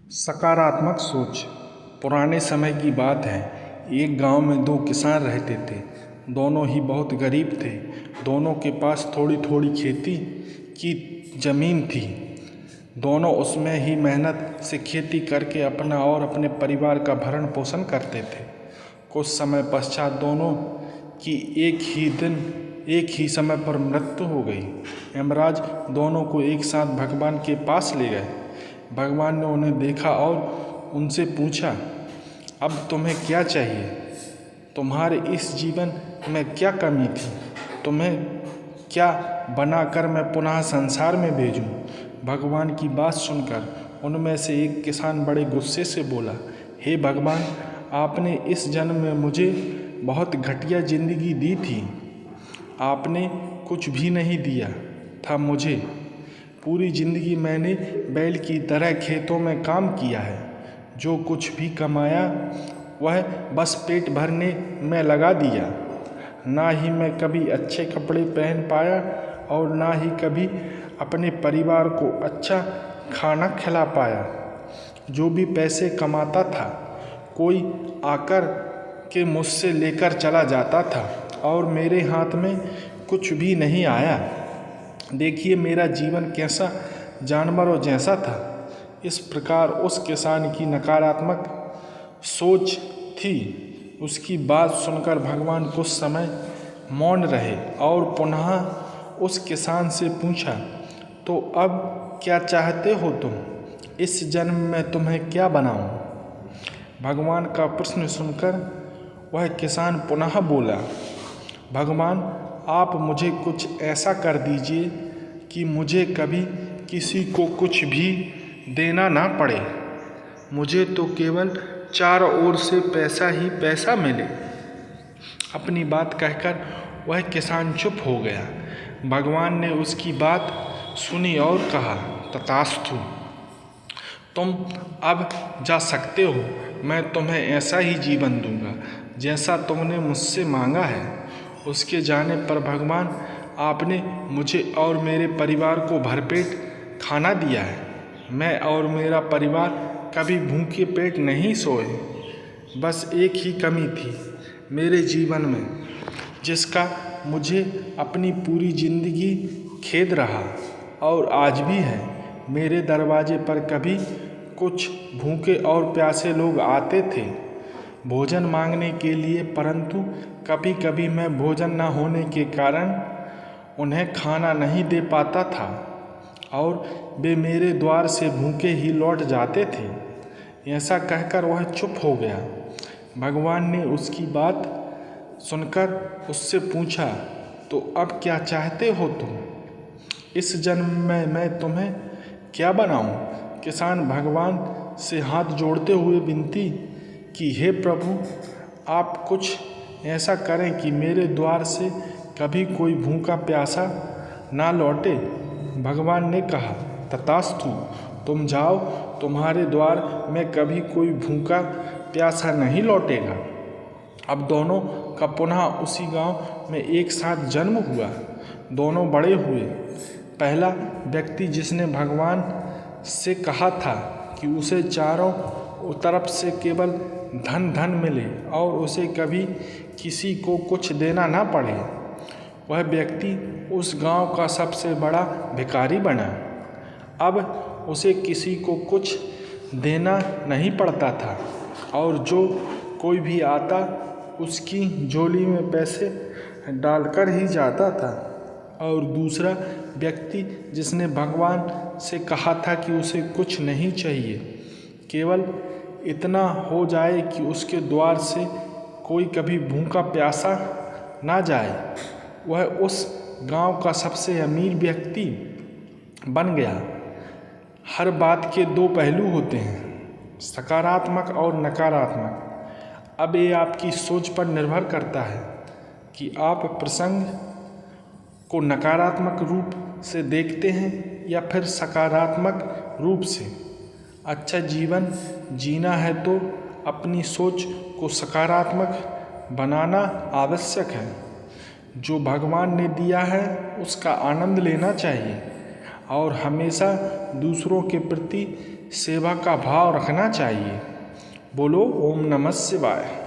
सकारात्मक सोच। पुराने समय की बात है। एक गांव में दो किसान रहते थे। दोनों ही बहुत गरीब थे। दोनों के पास थोड़ी थोड़ी खेती की ज़मीन थी। दोनों उसमें ही मेहनत से खेती करके अपना और अपने परिवार का भरण पोषण करते थे। कुछ समय पश्चात दोनों की एक ही समय पर मृत्यु हो गई। यमराज दोनों को एक साथ भगवान के पास ले गए। भगवान ने उन्हें देखा और उनसे पूछा, अब तुम्हें क्या चाहिए? तुम्हारे इस जीवन में क्या कमी थी? तुम्हें क्या बनाकर मैं पुनः संसार में भेजूं? भगवान की बात सुनकर उनमें से एक किसान बड़े गुस्से से बोला, हे भगवान, आपने इस जन्म में मुझे बहुत घटिया जिंदगी दी थी। आपने कुछ भी नहीं दिया था मुझे। पूरी जिंदगी मैंने बैल की तरह खेतों में काम किया है। जो कुछ भी कमाया वह बस पेट भरने में लगा दिया। ना ही मैं कभी अच्छे कपड़े पहन पाया और ना ही कभी अपने परिवार को अच्छा खाना खिला पाया। जो भी पैसे कमाता था कोई आकर के मुझसे लेकर चला जाता था और मेरे हाथ में कुछ भी नहीं आया। देखिए मेरा जीवन कैसा जानवरों जैसा था। इस प्रकार उस किसान की नकारात्मक सोच थी। उसकी बात सुनकर भगवान कुछ समय मौन रहे और पुनः उस किसान से पूछा, तो अब क्या चाहते हो तुम? इस जन्म में तुम्हें क्या बनाऊं? भगवान का प्रश्न सुनकर वह किसान पुनः बोला, भगवान, आप मुझे कुछ ऐसा कर दीजिए कि मुझे कभी किसी को कुछ भी देना ना पड़े। मुझे तो केवल चारों ओर से पैसा ही पैसा मिले। अपनी बात कहकर वह किसान चुप हो गया। भगवान ने उसकी बात सुनी और कहा, तथास्तु, तुम अब जा सकते हो। मैं तुम्हें ऐसा ही जीवन दूंगा जैसा तुमने मुझसे मांगा है। उसके जाने पर भगवान, आपने मुझे और मेरे परिवार को भरपेट खाना दिया है। मैं और मेरा परिवार कभी भूखे पेट नहीं सोए। बस एक ही कमी थी मेरे जीवन में, जिसका मुझे अपनी पूरी जिंदगी खेद रहा और आज भी है। मेरे दरवाजे पर कभी कुछ भूखे और प्यासे लोग आते थे भोजन मांगने के लिए, परंतु कभी कभी मैं भोजन न होने के कारण उन्हें खाना नहीं दे पाता था और वे मेरे द्वार से भूखे ही लौट जाते थे। ऐसा कहकर वह चुप हो गया। भगवान ने उसकी बात सुनकर उससे पूछा, तो अब क्या चाहते हो तुम? इस जन्म में मैं तुम्हें क्या बनाऊं? किसान भगवान से हाथ जोड़ते हुए विनती कि हे प्रभु, आप कुछ ऐसा करें कि मेरे द्वार से कभी कोई भूखा प्यासा ना लौटे। भगवान ने कहा, तथास्तु, तुम जाओ, तुम्हारे द्वार में कभी कोई भूखा प्यासा नहीं लौटेगा। अब दोनों का पुनः उसी गांव में एक साथ जन्म हुआ। दोनों बड़े हुए। पहला व्यक्ति जिसने भगवान से कहा था कि उसे चारों तरफ से केवल धन धन मिले और उसे कभी किसी को कुछ देना ना पड़े, वह व्यक्ति उस गांव का सबसे बड़ा भिखारी बना। अब उसे किसी को कुछ देना नहीं पड़ता था और जो कोई भी आता उसकी झोली में पैसे डालकर ही जाता था। और दूसरा व्यक्ति जिसने भगवान से कहा था कि उसे कुछ नहीं चाहिए, केवल इतना हो जाए कि उसके द्वार से कोई कभी भूखा प्यासा ना जाए, वह उस गांव का सबसे अमीर व्यक्ति बन गया। हर बात के दो पहलू होते हैं, सकारात्मक और नकारात्मक। अब ये आपकी सोच पर निर्भर करता है कि आप प्रसंग को नकारात्मक रूप से देखते हैं या फिर सकारात्मक रूप से। अच्छा जीवन जीना है तो अपनी सोच को सकारात्मक बनाना आवश्यक है। जो भगवान ने दिया है उसका आनंद लेना चाहिए और हमेशा दूसरों के प्रति सेवा का भाव रखना चाहिए। बोलो ओम नमः शिवाय।